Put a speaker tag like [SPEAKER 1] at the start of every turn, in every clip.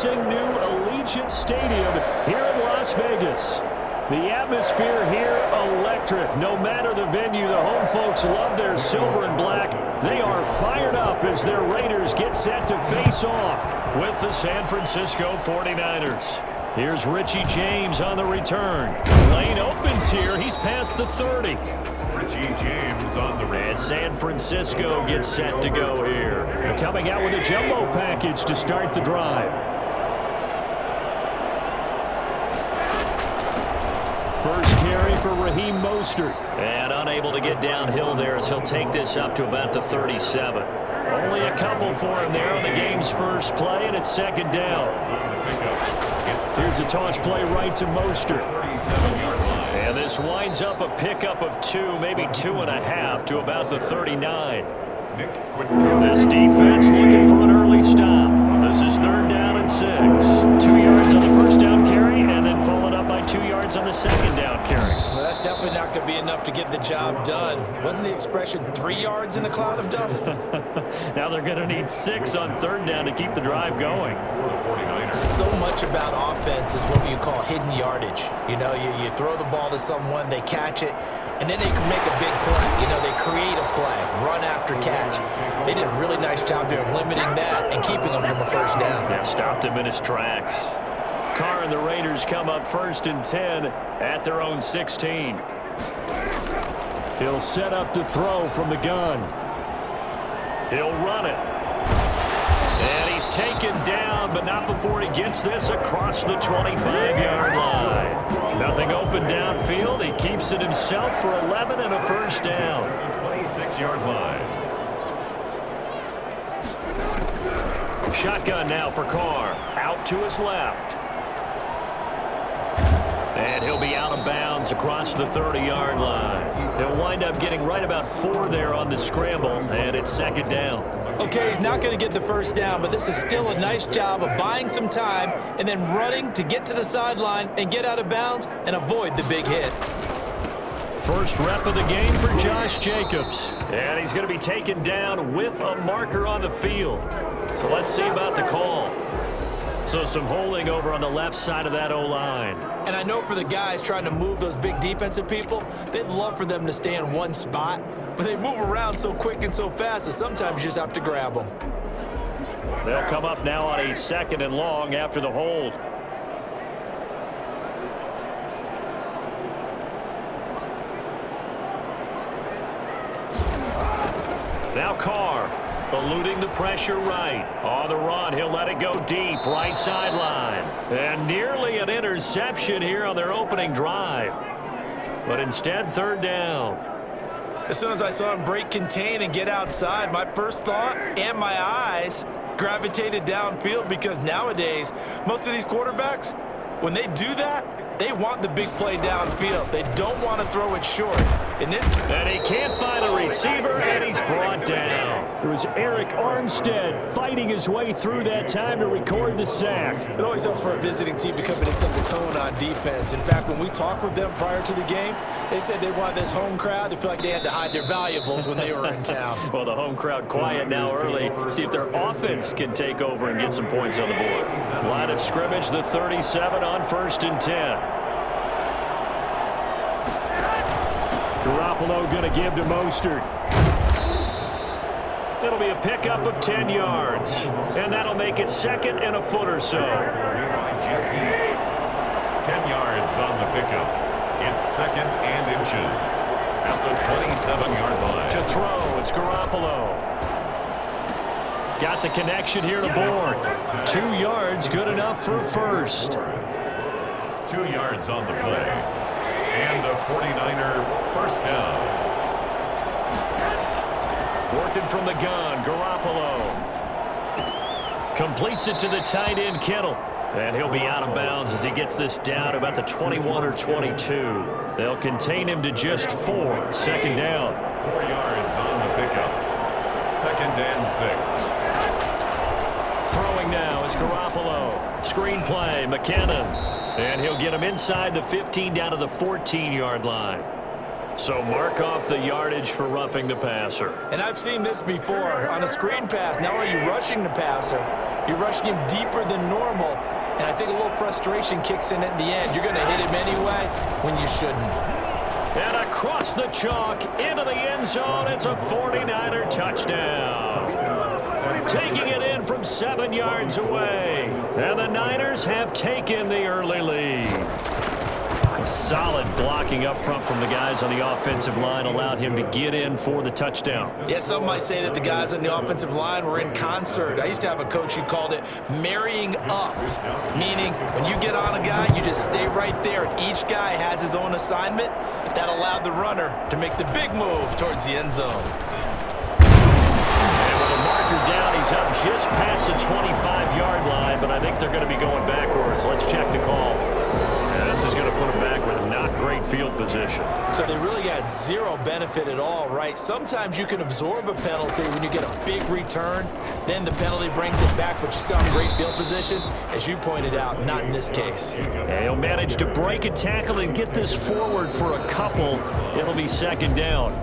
[SPEAKER 1] New Allegiant Stadium here in Las Vegas. The atmosphere here electric. No matter the venue, the home folks love their silver and black. They are fired up as their Raiders get set to face off with the San Francisco 49ers. Here's Richie James on the return. Lane opens here. He's past the 30.
[SPEAKER 2] Richie James on the return.
[SPEAKER 1] And San Francisco gets set to go here. They're coming out with a jumbo package to start the drive. First carry for Raheem Mostert. And unable to get downhill there as he'll take this up to about the 37. Only a couple for him there on the game's first play, and it's second down. Here's a toss play right to Mostert. And this winds up a pickup of 2, maybe 2.5 to about the 39. This defense looking for an early stop. This is third down and 6. 2 yards on the first down carry, and then followed up by 2 yards on the second down carry.
[SPEAKER 3] Well, that's definitely not going to be enough to get the job done. Wasn't the expression 3 yards in a cloud of dust?
[SPEAKER 1] Now they're going to need 6 on third down to keep the drive going.
[SPEAKER 3] So much about offense is what you call hidden yardage. You know, you throw the ball to someone, they catch it, and then they can make a big play. You know, they create a play, run after catch. They did a really nice job there of limiting that and keeping them from a first down.
[SPEAKER 1] Yeah, stopped him in his tracks. Carr and the Raiders come up first and 10 at their own 16. He'll set up to throw from the gun. He'll run it. And he's taken down, but not before he gets this across the 25-yard line. Nothing open downfield. He keeps it himself for 11 and a first down.
[SPEAKER 2] 26-yard line.
[SPEAKER 1] Shotgun now for Carr. Out to his left. And he'll be out of bounds across the 30-yard line. He'll wind up getting right about 4 there on the scramble, and it's second down.
[SPEAKER 3] Okay, he's not going to get the first down, but this is still a nice job of buying some time and then running to get to the sideline and get out of bounds and avoid the big hit.
[SPEAKER 1] First rep of the game for Josh Jacobs. And he's going to be taken down with a marker on the field. So let's see about the call. So some holding over on the left side of that O-line.
[SPEAKER 3] And I know for the guys trying to move those big defensive people, they'd love for them to stay in one spot, but they move around so quick and so fast that sometimes you just have to grab them.
[SPEAKER 1] They'll come up now on a second and long after the hold. Now Carr. Eluding the pressure right. On the run, he'll let it go deep, right sideline. And nearly an interception here on their opening drive. But instead, third down.
[SPEAKER 3] As soon as I saw him break contain and get outside, my first thought and my eyes gravitated downfield, because nowadays, most of these quarterbacks, when they do that, they want the big play downfield. They don't want to throw it short. And
[SPEAKER 1] he can't find a receiver, and he's brought down. It was Eric Armstead fighting his way through that time to record the sack.
[SPEAKER 3] It always helps for a visiting team to come in and set the tone on defense. In fact, when we talked with them prior to the game, they said they wanted this home crowd to feel like they had to hide their valuables when they were in town.
[SPEAKER 1] Well, the home crowd quiet now early. See if their offense can take over and get some points on the board. Line of scrimmage, the 37 on first and 10. Garoppolo going to give to Mostert. It'll be a pickup of 10 yards. And that'll make it second and a foot or so. 10
[SPEAKER 2] yards on the pickup. It's second and inches at the 27-yard line.
[SPEAKER 1] To throw, it's Garoppolo. Got the connection here to Bourne. 2 yards, good enough for a first.
[SPEAKER 2] 2 yards on the play. And a 49er first down.
[SPEAKER 1] Working from the gun, Garoppolo. Completes it to the tight end, Kittle. And he'll be out of bounds as he gets this down about the 21 or 22. They'll contain him to just 4. Second down.
[SPEAKER 2] 4 yards on the pickup. Second and 6.
[SPEAKER 1] Throwing now is Garoppolo. Screen play, McKinnon. And he'll get him inside the 15 down to the 14-yard line. So mark off the yardage for roughing the passer.
[SPEAKER 3] And I've seen this before. On a screen pass, not only are you rushing the passer, you're rushing him deeper than normal. And I think a little frustration kicks in at the end. You're going to hit him anyway when you shouldn't.
[SPEAKER 1] And across the chalk, into the end zone, it's a 49er touchdown. Taking it in from 7 yards away. And the Niners have taken the early lead. Solid blocking up front from the guys on the offensive line allowed him to get in for the touchdown.
[SPEAKER 3] Yeah, some might say that the guys on the offensive line were in concert. I used to have a coach who called it marrying up, meaning when you get on a guy, you just stay right there, and each guy has his own assignment. That allowed the runner to make the big move towards the end zone.
[SPEAKER 1] And with a marker down, he's up just past the 25-yard line, but I think they're going to be going backwards. Let's check the call. This is going to put him back with not great field position.
[SPEAKER 3] So they really got zero benefit at all, right? Sometimes you can absorb a penalty when you get a big return. Then the penalty brings it back, but you still have great field position. As you pointed out, not in this case.
[SPEAKER 1] And he'll manage to break a tackle and get this forward for a couple. It'll be second down.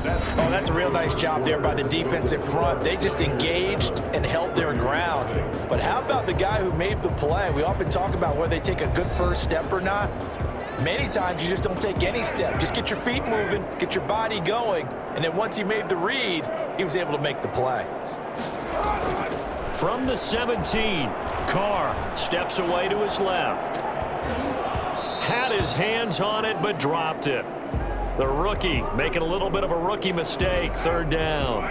[SPEAKER 3] Oh, that's a real nice job there by the defensive front. They just engaged and held their ground. But how about the guy who made the play? We often talk about whether they take a good first step or not. Many times you just don't take any step. Just get your feet moving, get your body going, and then once he made the read, he was able to make the play.
[SPEAKER 1] From the 17, Carr steps away to his left. Had his hands on it, but dropped it. The rookie making a little bit of a rookie mistake, third down.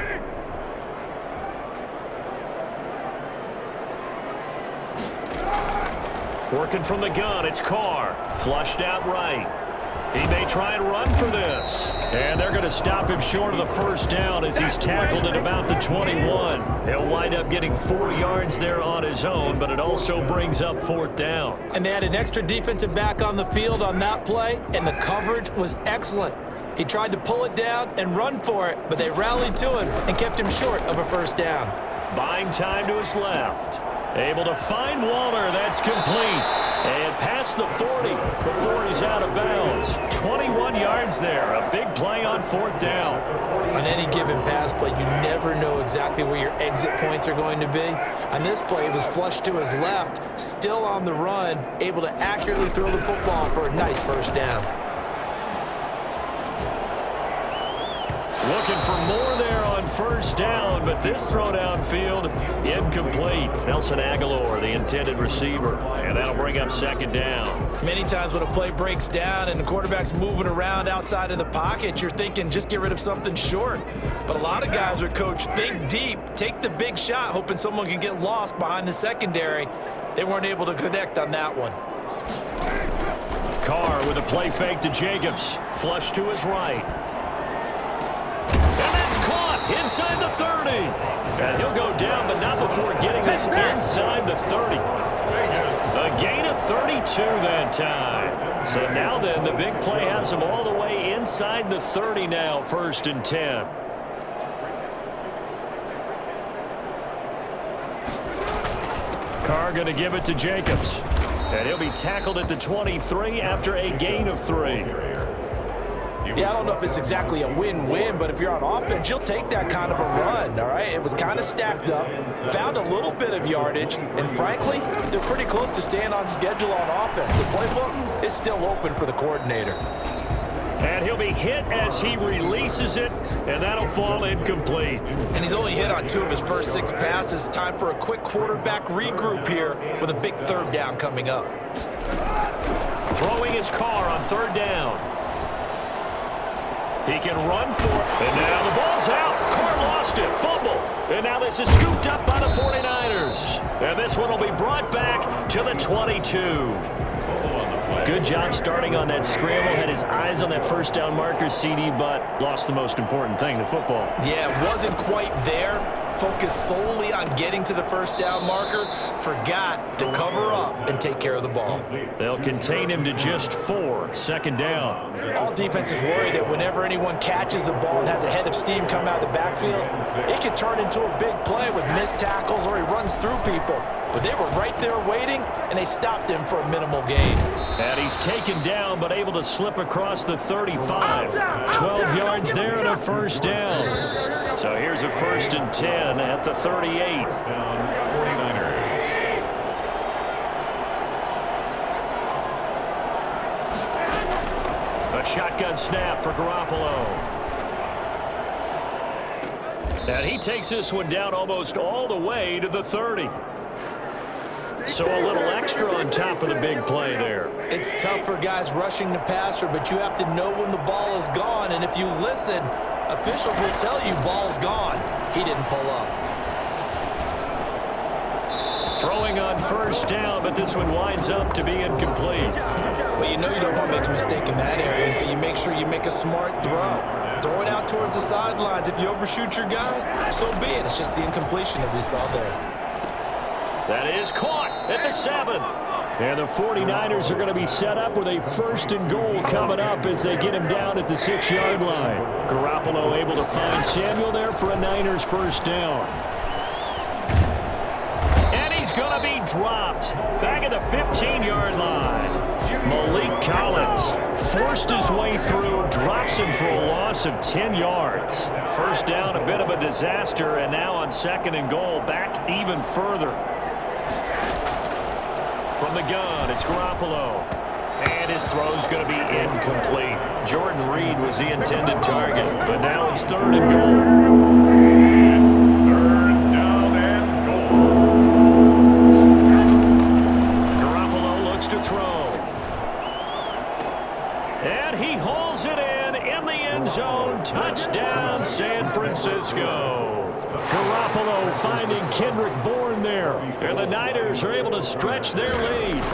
[SPEAKER 1] Working from the gun, it's Carr. Flushed out right. He may try and run for this. And they're going to stop him short of the first down as he's tackled at about the 21. He'll wind up getting 4 yards there on his own, but it also brings up fourth down.
[SPEAKER 3] And they had an extra defensive back on the field on that play, and the coverage was excellent. He tried to pull it down and run for it, but they rallied to him and kept him short of a first down.
[SPEAKER 1] Buying time to his left. Able to find Waller. That's complete. And past the 40 before he's out of bounds. 21 yards there. A big play on fourth down.
[SPEAKER 3] On any given pass play, you never know exactly where your exit points are going to be. On this play, it was flushed to his left, still on the run, able to accurately throw the football for a nice first down.
[SPEAKER 1] Looking for more there on first down, but this throw downfield incomplete. Nelson Aguilar, the intended receiver, and that'll bring up second down.
[SPEAKER 3] Many times when a play breaks down and the quarterback's moving around outside of the pocket, you're thinking just get rid of something short. But a lot of guys are coached, think deep, take the big shot, hoping someone can get lost behind the secondary. They weren't able to connect on that one.
[SPEAKER 1] Carr with a play fake to Jacobs. Flush to his right. And that's caught inside the 30. And he'll go down, but not before getting this inside the 30. A gain of 32 that time. So now then, the big play has him all the way inside the 30 now, 1st and 10. Carr going to give it to Jacobs. And he'll be tackled at the 23 after a gain of 3.
[SPEAKER 3] Yeah, I don't know if it's exactly a win-win, but if you're on offense, you'll take that kind of a run, all right? It was kind of stacked up, found a little bit of yardage, and frankly, they're pretty close to staying on schedule on offense. The playbook is still open for the coordinator.
[SPEAKER 1] And he'll be hit as he releases it, and that'll fall incomplete.
[SPEAKER 3] And he's only hit on 2 of his first 6 passes. Time for a quick quarterback regroup here with a big third down coming up.
[SPEAKER 1] Throwing his Carr on third down. He can run for it. And now the ball's out. Carr lost it. Fumble. And now this is scooped up by the 49ers. And this one will be brought back to the 22. Good job starting on that scramble. Had his eyes on that first down marker, CD, but lost the most important thing, the football.
[SPEAKER 3] Yeah, it wasn't quite there. focused solely on getting to the first down marker, forgot to cover up and take care of the ball.
[SPEAKER 1] They'll contain him to just 4, second down.
[SPEAKER 3] All defenses worry that whenever anyone catches the ball and has a head of steam come out of the backfield, it can turn into a big play with missed tackles or he runs through people. But they were right there waiting, and they stopped him for a minimal gain.
[SPEAKER 1] And he's taken down, but able to slip across the 35. 12 yards there and a first down. So here's a 1st and 10 at the 38.
[SPEAKER 2] 49ers.
[SPEAKER 1] A shotgun snap for Garoppolo. And he takes this one down almost all the way to the 30. So a little extra on top of the big play there.
[SPEAKER 3] It's tough for guys rushing the passer, but you have to know when the ball is gone. And if you listen, officials will tell you ball's gone. He didn't pull up.
[SPEAKER 1] Throwing on first down, but this one winds up to be incomplete.
[SPEAKER 3] Well, you know you don't want to make a mistake in that area, so you make sure you make a smart throw. Throw it out towards the sidelines. If you overshoot your guy, so be it. It's just the incompletion that we saw there.
[SPEAKER 1] That is caught at the 7. And the 49ers are going to be set up with a 1st and goal coming up as they get him down at the 6-yard line. Garoppolo able to find Samuel there for a Niners first down. And he's going to be dropped back at the 15-yard line. Malik Collins forced his way through, drops him for a loss of 10 yards. First down, a bit of a disaster, and now on 2nd and goal, back even further. From the gun, it's Garoppolo. And his throw's going to be incomplete. Jordan Reed was the intended target, but now it's 3rd and goal.
[SPEAKER 2] It's 3rd down and goal.
[SPEAKER 1] Garoppolo looks to throw. And he hauls it in the end zone. Touchdown, San Francisco. Garoppolo finding Kendrick Bourne there. And the Niners are able to stretch their lead.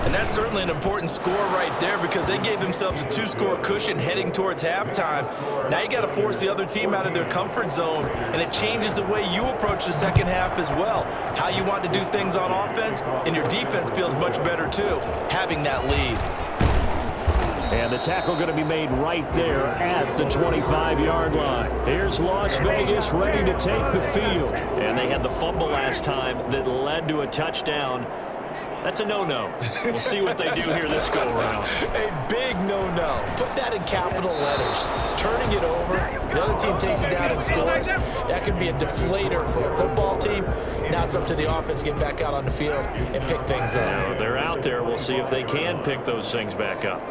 [SPEAKER 3] And that's certainly an important score right there because they gave themselves a 2-score cushion heading towards halftime. Now you got to force the other team out of their comfort zone, and it changes the way you approach the second half as well. How you want to do things on offense, and your defense feels much better too, having that lead.
[SPEAKER 1] And the tackle going to be made right there at the 25-yard line. Here's Las Vegas ready to take the field. And they had the fumble last time that led to a touchdown. That's a no-no. We'll see what they do here this go-around.
[SPEAKER 3] A big no-no. Put that in capital letters. Turning it over, the other team takes it down and scores. That can be a deflator for a football team. Now it's up to the offense to get back out on the field and pick things up.
[SPEAKER 1] Now they're out there. We'll see if they can pick those things back up.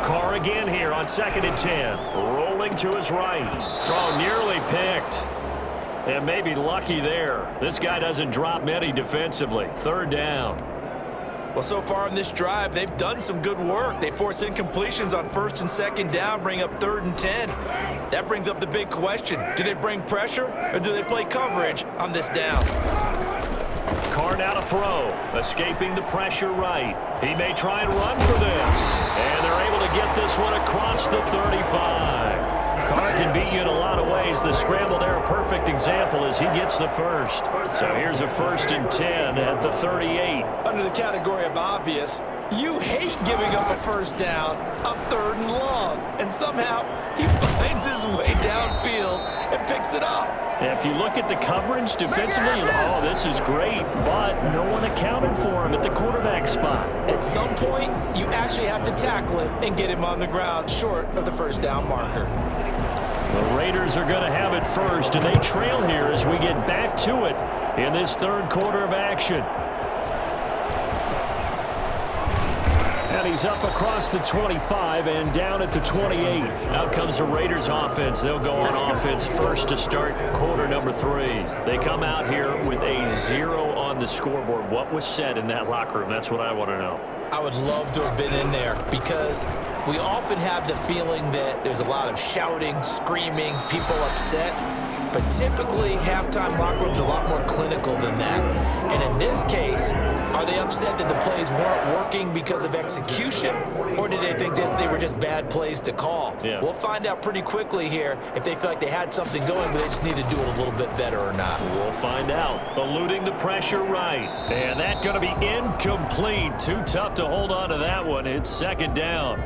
[SPEAKER 1] Carr again here on 2nd and 10. Rolling to his right. Oh, nearly picked. And maybe lucky there. This guy doesn't drop many defensively. 3rd down.
[SPEAKER 3] Well, so far on this drive, they've done some good work. They force incompletions on 1st and 2nd down, bring up 3rd and 10. That brings up the big question. Do they bring pressure or do they play coverage on this down?
[SPEAKER 1] Carr now to throw. Escaping the pressure right. He may try and run for this. And they're able to get this one across the 35. Carr can beat you in a lot of ways. The scramble there, a perfect example as he gets the first. So here's a 1st and 10 at the 38.
[SPEAKER 3] Under the category of obvious, you hate giving up a first down, a 3rd and long. And somehow he finds his way downfield and picks it up.
[SPEAKER 1] If you look at the coverage defensively, oh, this is great, but no one accounted for him at the quarterback spot.
[SPEAKER 3] At some point, you actually have to tackle him and get him on the ground short of the first down marker.
[SPEAKER 1] The Raiders are going to have it first, and they trail here as we get back to it in this 3rd quarter of action. And he's up across the 25 and down at the 28. Out comes the Raiders offense. They'll go on offense first to start quarter number 3. They come out here with a 0 on the scoreboard. What was said in that locker room? That's what I want to know.
[SPEAKER 3] I would love to have been in there because we often have the feeling that there's a lot of shouting, screaming, people upset. but typically halftime locker rooms are a lot more clinical than that. And in this case, are they upset that the plays weren't working because of execution, or did they think they were just bad plays to call?
[SPEAKER 1] Yeah.
[SPEAKER 3] We'll find out pretty quickly here if they feel like they had something going, but they just need to do it a little bit better or not.
[SPEAKER 1] We'll find out. Eluding the pressure right. And that's going to be incomplete. Too tough to hold on to that one. It's second down.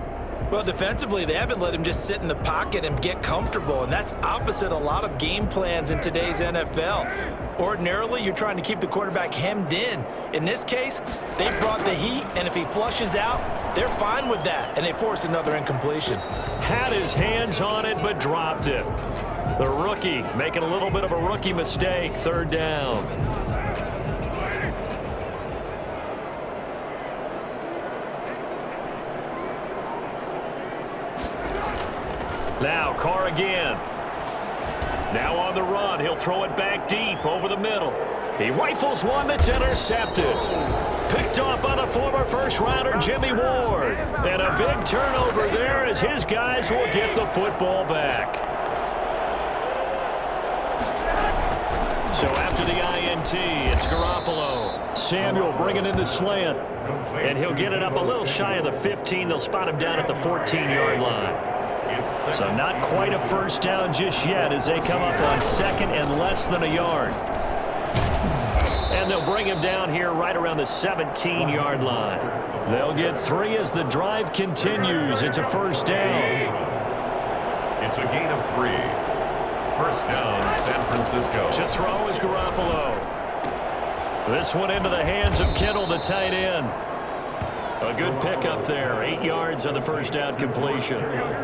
[SPEAKER 3] Well, defensively, they haven't let him just sit in the pocket and get comfortable, and that's opposite a lot of game plans in today's NFL. Ordinarily, you're trying to keep the quarterback hemmed in. In this case, they brought the heat, and if he flushes out, they're fine with that, and they force another incompletion.
[SPEAKER 1] Had his hands on it, but dropped it. The rookie making a little bit of a rookie mistake. Third down. Now Carr again. Now on the run. He'll throw it back deep over the middle. He rifles one that's intercepted. Picked off by the former first-rounder Jimmy Ward. And a big turnover there as his guys will get the football back. So after the INT, it's Garoppolo. Samuel bringing in the slant. And he'll get it up a little shy of the 15. They'll spot him down at the 14-yard line. So not quite a first down just yet as they come up on second and less than a yard. And they'll bring him down here right around the 17-yard line. They'll get 3 as the drive continues. It's a first down.
[SPEAKER 2] It's a gain of 3. First down, San Francisco.
[SPEAKER 1] To throw is Garoppolo. This one into the hands of Kittle, the tight end. A good pickup there. 8 yards on the first down completion.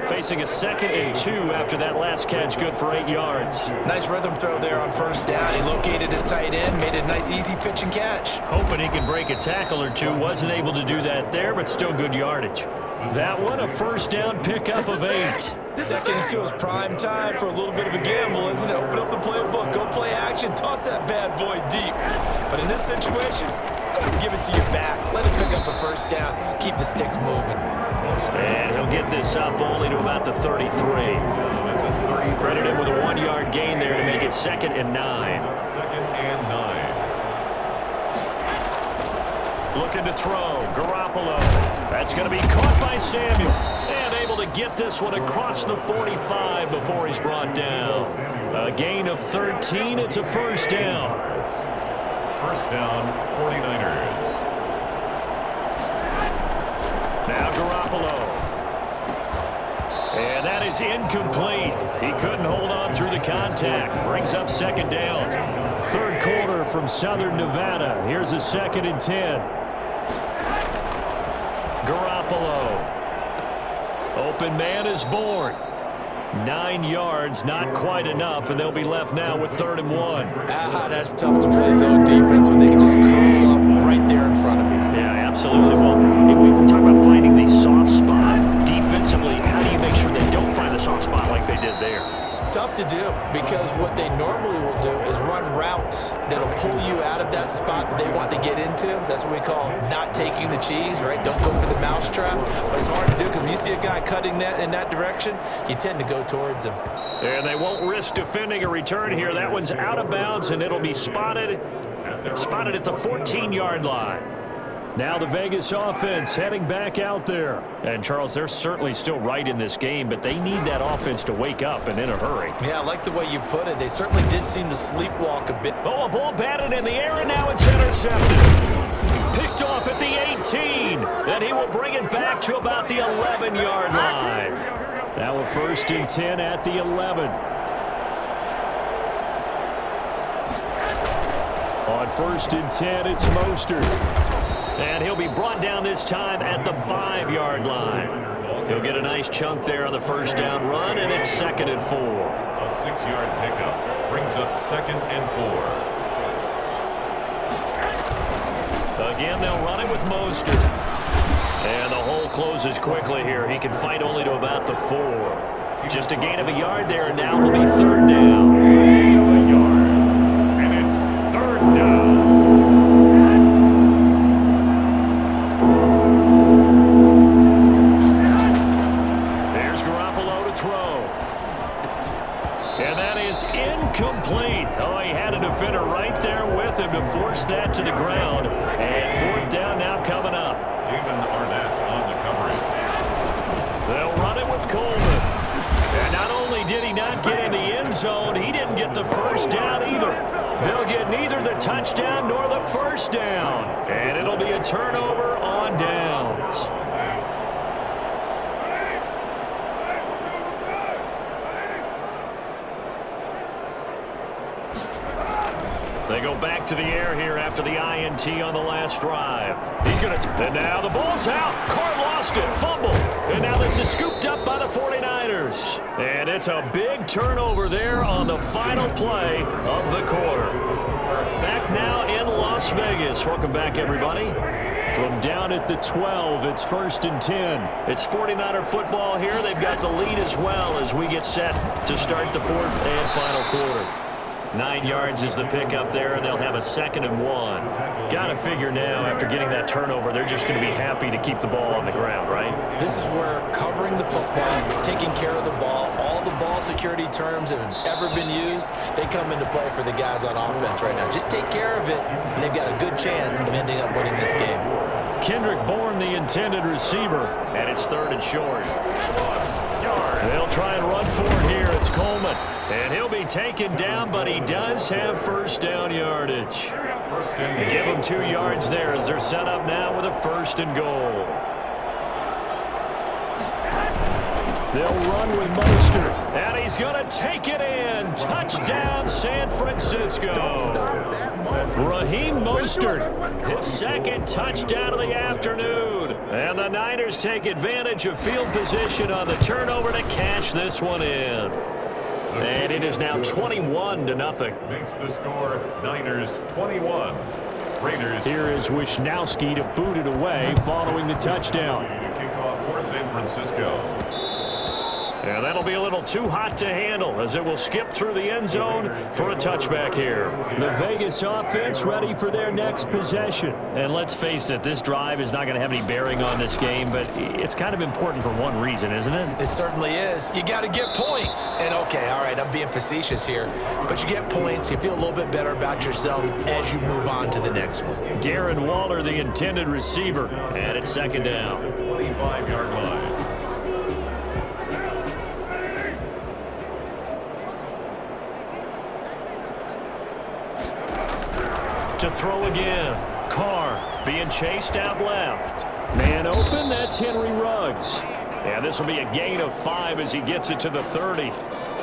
[SPEAKER 1] Facing a 2nd and 2 after that last catch. Good for 8 yards.
[SPEAKER 3] Nice rhythm throw there on first down. He located his tight end, made it a nice easy pitch and catch.
[SPEAKER 1] Hoping he can break a tackle or two. Wasn't able to do that there, but still good yardage. That one, a first down pickup of 8.
[SPEAKER 3] 2nd and 2 is prime time for a little bit of a gamble, isn't it? Open up the playbook, go play action, toss that bad boy deep. But in this situation, go ahead and give it to your back. Let him pick up a first down. Keep the sticks moving.
[SPEAKER 1] And he'll get this up only to about the 33. Credit him with a 1-yard gain there to make it 2nd and 9.
[SPEAKER 2] 2nd and 9.
[SPEAKER 1] Looking to throw. Garoppolo. That's going to be caught by Samuel. And able to get this one across the 45 before he's brought down. A gain of 13. It's a first down.
[SPEAKER 2] First down, 49ers.
[SPEAKER 1] Now Garoppolo. And that is incomplete. He couldn't hold on through the contact. Brings up second down. Third quarter from Southern Nevada. Here's a 2nd and 10. Garoppolo. Open man is born. 9 yards, not quite enough, and they'll be left now with 3rd and 1.
[SPEAKER 3] That's tough to play zone defense when they can just curl up right there in front of you.
[SPEAKER 1] Yeah, absolutely. Well, we talk about finding the soft spot defensively. How do you make sure they don't find the soft spot like they did there?
[SPEAKER 3] Tough to do because what they normally will do is run routes that'll pull you out of that spot that they want to get into. That's what we call not taking the cheese, right? Don't go for the mousetrap. But it's hard to do because when you see a guy cutting that in that direction, you tend to go towards him.
[SPEAKER 1] And they won't risk defending a return here. That one's out of bounds, and it'll be spotted at the 14-yard line. Now the Vegas offense heading back out there. And, Charles, they're certainly still right in this game, but they need that offense to wake up and in a hurry.
[SPEAKER 3] Yeah, I like the way you put it. They certainly did seem to sleepwalk a bit.
[SPEAKER 1] Oh, a ball batted in the air, and now it's intercepted. Picked off at the 18. Then he will bring it back to about the 11-yard line. Now a 1st and 10 at the 11. On 1st and 10, it's Mostert. And he'll be brought down this time at the 5-yard line. He'll get a nice chunk there on the first down run, and it's 2nd and 4.
[SPEAKER 2] A 6-yard pickup brings up 2nd and 4.
[SPEAKER 1] Again, they'll run it with Mostert. And the hole closes quickly here. He can fight only to about the 4. Just a gain of a yard there, and now will be 3rd down.
[SPEAKER 2] A yard. And it's 3rd down.
[SPEAKER 1] force that to the ground. And fourth down now coming up.
[SPEAKER 2] Damon Arnett on the coverage.
[SPEAKER 1] They'll run it with Coleman. And not only did he not get in the end zone, he didn't get the first down either. They'll get neither the touchdown nor the first down. And it'll be a turnover on downs. They go back to the air here after the INT on the last drive. He's going to... And now the ball's out. Carr lost it. Fumble. And now this is scooped up by the 49ers. And it's a big turnover there on the final play of the quarter. Back now in Las Vegas. Welcome back, everybody. From down at the 12, it's 1st and 10. It's 49er football here. They've got the lead as well as we get set to start the fourth and final quarter. 9 yards is the pickup there, and they'll have a 2nd and 1. Got to figure now, after getting that turnover, they're just going to be happy to keep the ball on the ground, right?
[SPEAKER 3] This is where covering the football, taking care of the ball, all the ball security terms that have ever been used, they come into play for the guys on offense right now. Just take care of it, and they've got a good chance of ending up winning this game.
[SPEAKER 1] Kendrick Bourne, the intended receiver, and it's 3rd and short. They'll try and run for it here. It's Coleman. And he'll be taken down, but he does have first down yardage. They give him 2 yards there as they're set up now with a 1st and goal. They'll run with Mostert. And he's going to take it in. Touchdown, San Francisco. Raheem Mostert, his 2nd touchdown of the afternoon. And the Niners take advantage of field position on the turnover to cash this one in. And it is now 21-0.
[SPEAKER 2] Makes the score Niners 21. Raiders.
[SPEAKER 1] Here is Wisnowski to boot it away following the touchdown.
[SPEAKER 2] Kickoff for San Francisco.
[SPEAKER 1] And that'll be a little too hot to handle as it will skip through the end zone for a touchback here. The Vegas offense ready for their next possession. And let's face it, this drive is not going to have any bearing on this game, but it's kind of important for one reason, isn't it?
[SPEAKER 3] It certainly is. You got to get points. And okay, all right, I'm being facetious here, but you get points, you feel a little bit better about yourself as you move on to the next one.
[SPEAKER 1] Darren Waller, the intended receiver, and it's 2nd down.
[SPEAKER 2] 25-yard line.
[SPEAKER 1] To throw again. Carr being chased out left. Man open, that's Henry Ruggs. And this will be a gain of 5 as he gets it to the 30.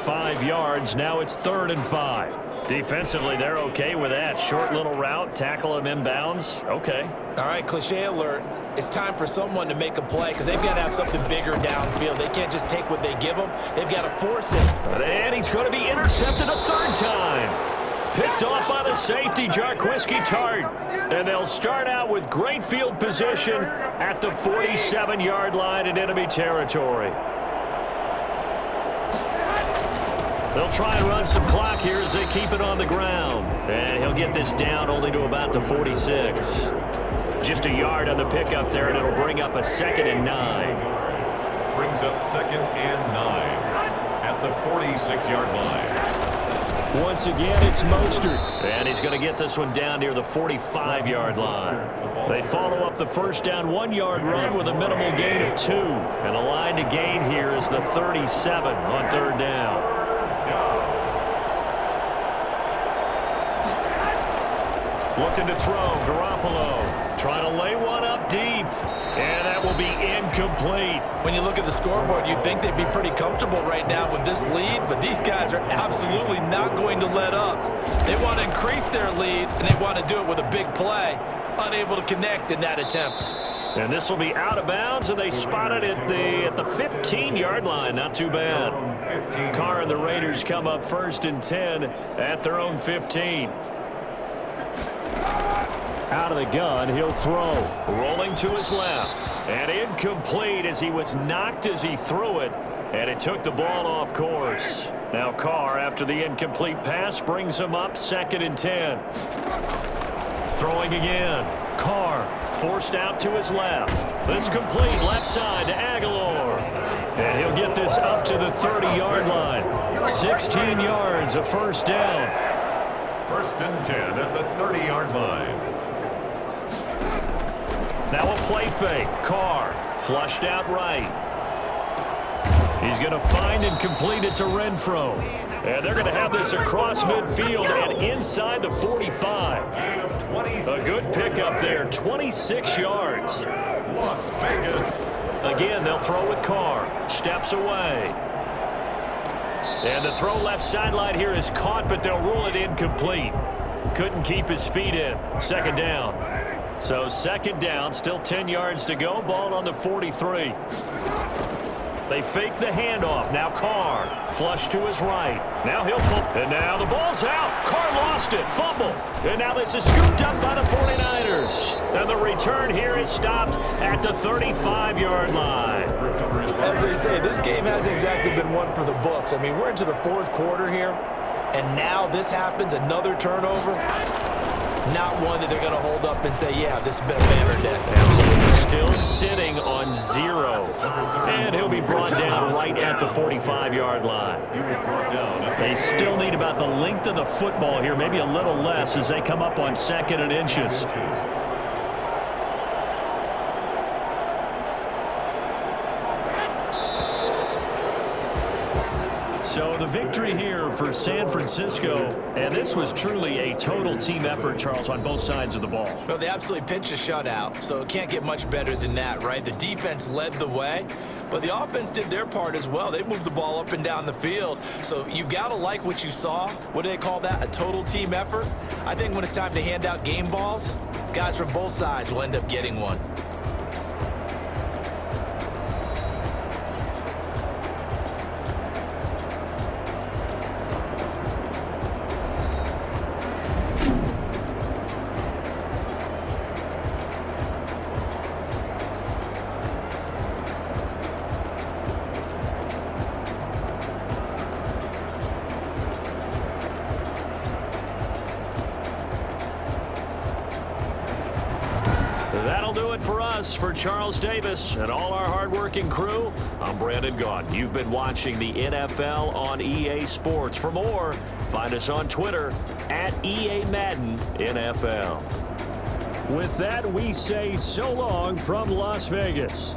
[SPEAKER 1] 5 yards, now it's 3rd and 5. Defensively, they're okay with that. Short little route, tackle him inbounds. Okay.
[SPEAKER 3] All right, cliche alert. It's time for someone to make a play because they've got to have something bigger downfield. They can't just take what they give them. They've got to force it.
[SPEAKER 1] And he's going to be intercepted a 3rd time. Picked off by the safety, Jarquiski Tart. And they'll start out with great field position at the 47-yard line in enemy territory. They'll try and run some clock here as they keep it on the ground. And he'll get this down only to about the 46. Just a yard on the pickup there, and it'll bring up a 2nd and 9.
[SPEAKER 2] Brings up 2nd and 9 at the 46-yard line.
[SPEAKER 1] Once again, it's Mostert. And he's going to get this one down near the 45-yard line. They follow up the first down 1-yard run with a minimal gain of 2. And the line to gain here is the 37 on 3rd down. Looking to throw, Garoppolo. Trying to lay one up deep. And that will be incomplete.
[SPEAKER 3] When you look at the scoreboard, you'd think they'd be pretty comfortable right now with this lead, but these guys are absolutely not going to let up. They want to increase their lead, and they want to do it with a big play. Unable to connect in that attempt.
[SPEAKER 1] And this will be out of bounds, and they spot it at the 15-yard line. Not too bad. Carr and the Raiders come up 1st and 10 at their own 15. Out of the gun, he'll throw. Rolling to his left. And incomplete as he was knocked as he threw it. And it took the ball off course. Now Carr, after the incomplete pass, brings him up 2nd and 10. Throwing again. Carr forced out to his left. This complete left side to Aguilar. And he'll get this up to the 30-yard line. 16 yards, a 1st down.
[SPEAKER 2] First and 10 at the 30-yard line.
[SPEAKER 1] Now a play fake. Carr flushed out right. He's going to find and complete it to Renfro. And they're going to have this across midfield and inside the 45. A good pickup there, 26 yards.
[SPEAKER 2] Las Vegas.
[SPEAKER 1] Again, they'll throw with Carr. Steps away. And the throw left sideline here is caught, but they'll rule it incomplete. Couldn't keep his feet in. Second down. So second down, still 10 yards to go. Ball on the 43. They fake the handoff. Now Carr. Flush to his right. Now he'll pull. And now the ball's out. Carr lost it. Fumble. And now this is scooped up by the 49ers. And the return here is stopped at the 35-yard line.
[SPEAKER 3] As they say, this game hasn't exactly been one for the books. I mean, we're into the fourth quarter here, and now this happens, another turnover. Not one that they're going to hold up and say, yeah, this has been a banner day.
[SPEAKER 1] Still sitting on 0. And he'll be brought down right at the 45-yard line. They still need about the length of the football here, maybe a little less as they come up on second and inches. So the victory here for San Francisco, and this was truly a total team effort, Charles, on both sides of the ball.
[SPEAKER 3] Well, they absolutely pitched a shutout, so it can't get much better than that, right? The defense led the way, but the offense did their part as well. They moved the ball up and down the field, so you've got to like what you saw. What do they call that? A total team effort? I think when it's time to hand out game balls, guys from both sides will end up getting one.
[SPEAKER 1] That'll do it for us. For Charles Davis and all our hardworking crew, I'm Brandon Gaudin. You've been watching the NFL on EA Sports. For more, find us on Twitter at EA Madden NFL. With that, we say so long from Las Vegas.